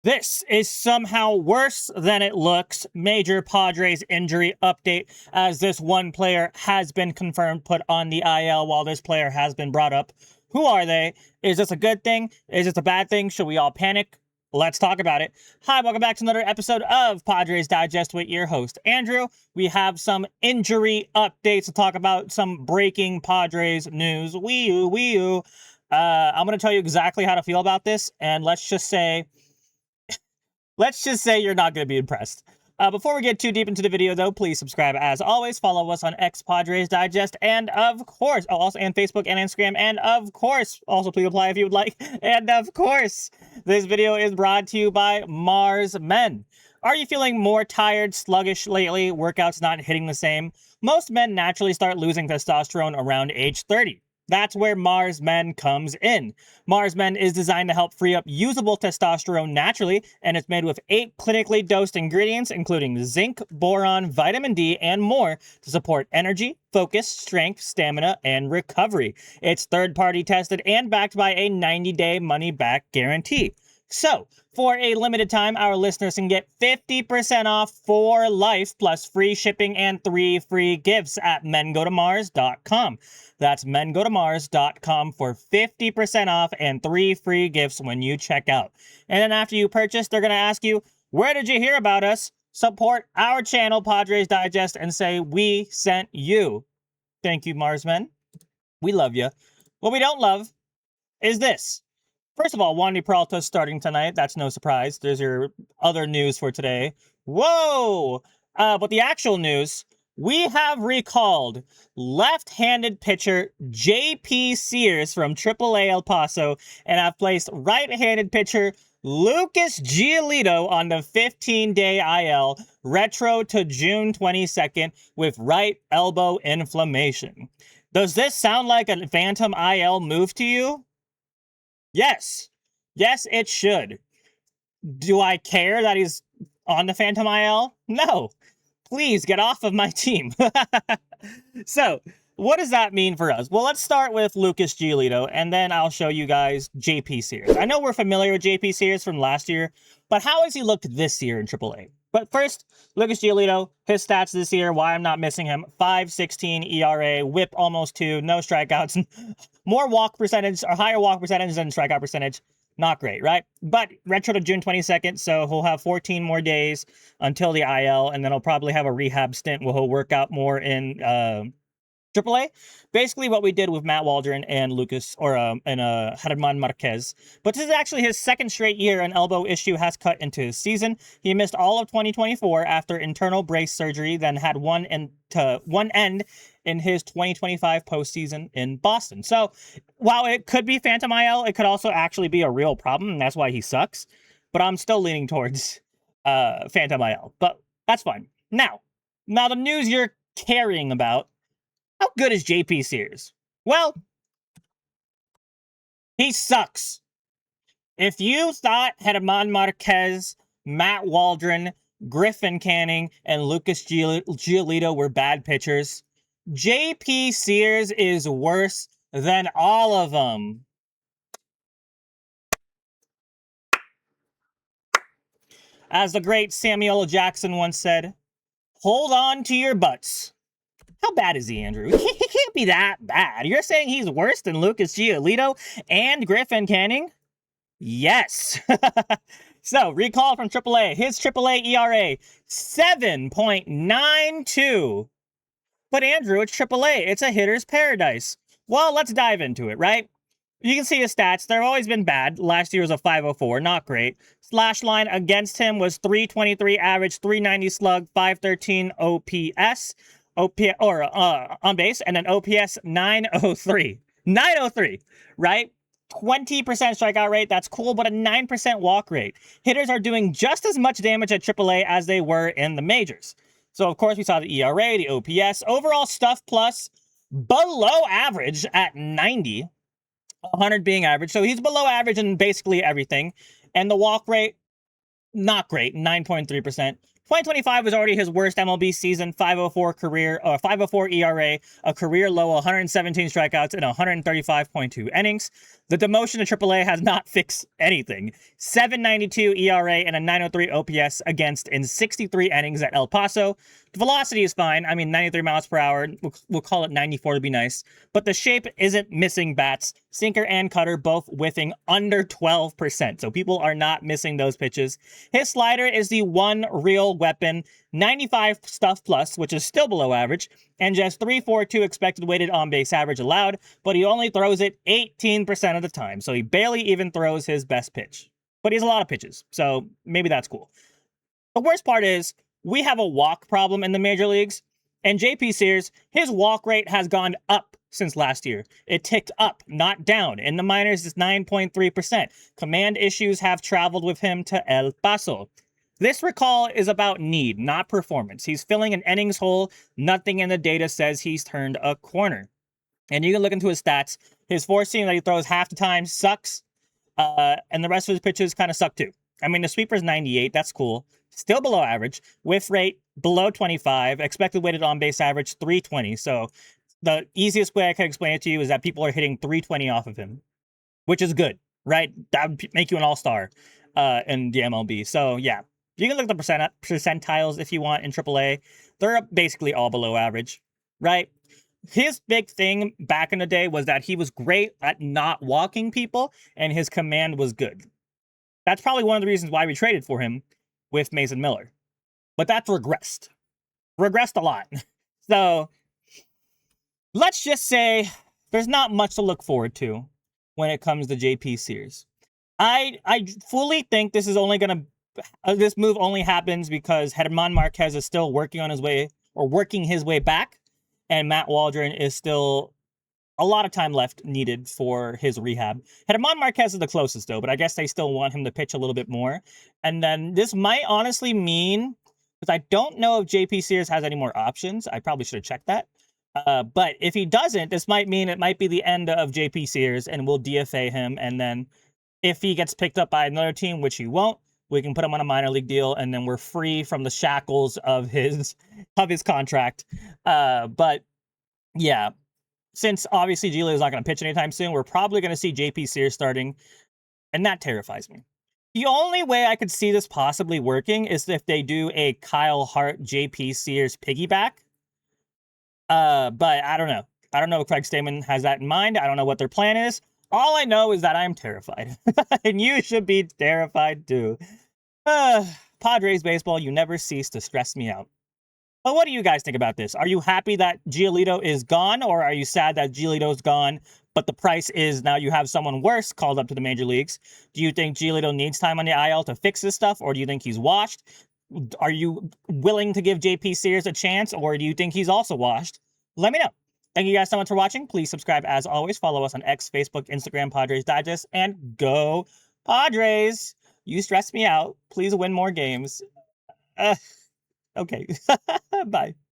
This is somehow worse than it looks. Major Padres injury update, as this one player has been confirmed put on the IL while this player has been brought up. Who are they? Is this a good thing? Is this a bad thing? Should we all panic? Let's talk about it. Hi, welcome back to another episode of Padres Digest with your host, Andrew. We have some injury updates to talk about, some breaking Padres news. Wee-oo. I'm going to tell you exactly how to feel about this, and let's just say you're not going to be impressed. Before we get too deep into the video, though, please subscribe as always. Follow us on X Padres Digest, and of course, also and Facebook and Instagram, and of course, also please apply if you would like. And of course, this video is brought to you by Mars Men. Are you feeling more tired, sluggish lately? Workouts not hitting the same? Most men naturally start losing testosterone around age 30. That's where Mars Men comes in. Mars Men is designed to help free up usable testosterone naturally, and it's made with 8 clinically dosed ingredients, including zinc, boron, vitamin D, and more to support energy, focus, strength, stamina, and recovery. It's third-party tested and backed by a 90-day money-back guarantee. So, for a limited time, our listeners can get 50% off for life, plus free shipping and 3 free gifts at mengotomars.com. That's mengotomars.com for 50% off and 3 free gifts when you check out. And then after you purchase, they're going to ask you, where did you hear about us? Support our channel, Padres Digest, and say, we sent you. Thank you, Mars Men. We love you. What we don't love is this. First of all, Wandy Peralta starting tonight. That's no surprise. There's your other news for today. Whoa! But the actual news, we have recalled left-handed pitcher J.P. Sears from AAA El Paso and have placed right-handed pitcher Lucas Giolito on the 15-day IL, retro to June 22nd, with right elbow inflammation. Does this sound like a phantom IL move to you? Yes. Yes, it should. Do I care that he's on the Phantom IL? No. Please get off of my team. So, what does that mean for us? Well, let's start with Lucas Giolito, and then I'll show you guys JP Sears. I know we're familiar with JP Sears from last year, but how has he looked this year in AAA? But first, Lucas Giolito, his stats this year, why I'm not missing him: 5.16 ERA, whip almost 2, no strikeouts, more walk percentage, or higher walk percentage than strikeout percentage. Not great, right? But retro to June 22nd, so he'll have 14 more days until the IL, and then he'll probably have a rehab stint where he'll work out more in AAA. Basically what we did with Matt Waldron and German Marquez. But this is actually his second straight year an elbow issue has cut into his season. He missed all of 2024 after internal brace surgery, then had one end in his 2025 postseason in Boston. So while it could be Phantom IL, it could also actually be a real problem, and that's why he sucks. But I'm still leaning towards Phantom IL. But that's fine. Now the news you're caring about. How good is JP Sears? Well, he sucks. If you thought German Marquez, Matt Waldron, Griffin Canning, and Lucas Giolito were bad pitchers, JP Sears is worse than all of them. As the great Samuel L. Jackson once said, hold on to your butts. How bad is he, Andrew? He can't be that bad. You're saying he's worse than Lucas Giolito and Griffin Canning? Yes. So, recall from AAA. His AAA ERA, 7.92. But Andrew, it's AAA. It's a hitter's paradise. Well, let's dive into it, right? You can see his stats. They've always been bad. Last year was a 504. Not great. Slash line against him was 323 average, 390 slug, 513 OPS. On base, and then OPS 903. 903, right? 20% strikeout rate, that's cool, but a 9% walk rate. Hitters are doing just as much damage at AAA as they were in the majors. So, of course, we saw the ERA, the OPS, overall stuff plus below average at 90, 100 being average. So he's below average in basically everything. And the walk rate, not great, 9.3%. 2025 was already his worst MLB season, 504 ERA, a career low 117 strikeouts and 135.2 innings. The demotion to AAA has not fixed anything. 7.92 ERA and a 903 OPS against in 63 innings at El Paso. The velocity is fine. I mean, 93 miles per hour. We'll call it 94 to be nice. But the shape isn't missing bats. Sinker and cutter both whiffing under 12%. So people are not missing those pitches. His slider is the one real weapon. 95 stuff plus, which is still below average, and just 3.42 expected weighted on base average allowed, but he only throws it 18% of the time. So he barely even throws his best pitch. But he has a lot of pitches. So maybe that's cool. The worst part is, we have a walk problem in the major leagues, and JP Sears, his walk rate has gone up since last year. It ticked up, not down. In the minors, it's 9.3%. Command issues have traveled with him to El Paso. This recall is about need, not performance. He's filling an innings hole. Nothing in the data says he's turned a corner. And you can look into his stats. His four seam that he throws half the time sucks, and the rest of his pitches kind of suck too. I mean, the sweeper's 98. That's cool. Still below average. Whiff rate below 25. Expected weighted on base average 320. So the easiest way I can explain it to you is that people are hitting 320 off of him, which is good, right? That would make you an all-star in the MLB. So yeah, you can look at the percentiles if you want in AAA. They're basically all below average, right? His big thing back in the day was that he was great at not walking people, and his command was good. That's probably one of the reasons why we traded for him with Mason Miller. But that's regressed. Regressed a lot. So let's just say there's not much to look forward to when it comes to JP Sears. I fully think this is only going to... this move only happens because German Marquez is still working his way back, and Matt Waldron is still a lot of time left needed for his rehab. German Marquez is the closest, though, but I guess they still want him to pitch a little bit more. And then this might honestly mean, because I don't know if JP Sears has any more options. I probably should have checked that. But if he doesn't, this might mean it might be the end of JP Sears, and we'll DFA him. And then if he gets picked up by another team, which he won't, we can put him on a minor league deal, and then we're free from the shackles of his contract. But yeah, since obviously Giolito is not going to pitch anytime soon, we're probably going to see JP Sears starting, and that terrifies me. The only way I could see this possibly working is if they do a Kyle Hart JP Sears piggyback. But I don't know. I don't know if Craig Stammen has that in mind. I don't know what their plan is. All I know is that I'm terrified. And you should be terrified too. Padres baseball, you never cease to stress me out. But what do you guys think about this? Are you happy that Giolito is gone, or are you sad that Giolito's gone, but the price is now you have someone worse called up to the major leagues? Do you think Giolito needs time on the IL to fix this stuff, or do you think he's washed? Are you willing to give JP Sears a chance, or do you think he's also washed? Let me know. Thank you guys so much for watching. Please subscribe as always. Follow us on X, Facebook, Instagram, Padres Digest, and go Padres. You stress me out. Please win more games. Okay. Bye.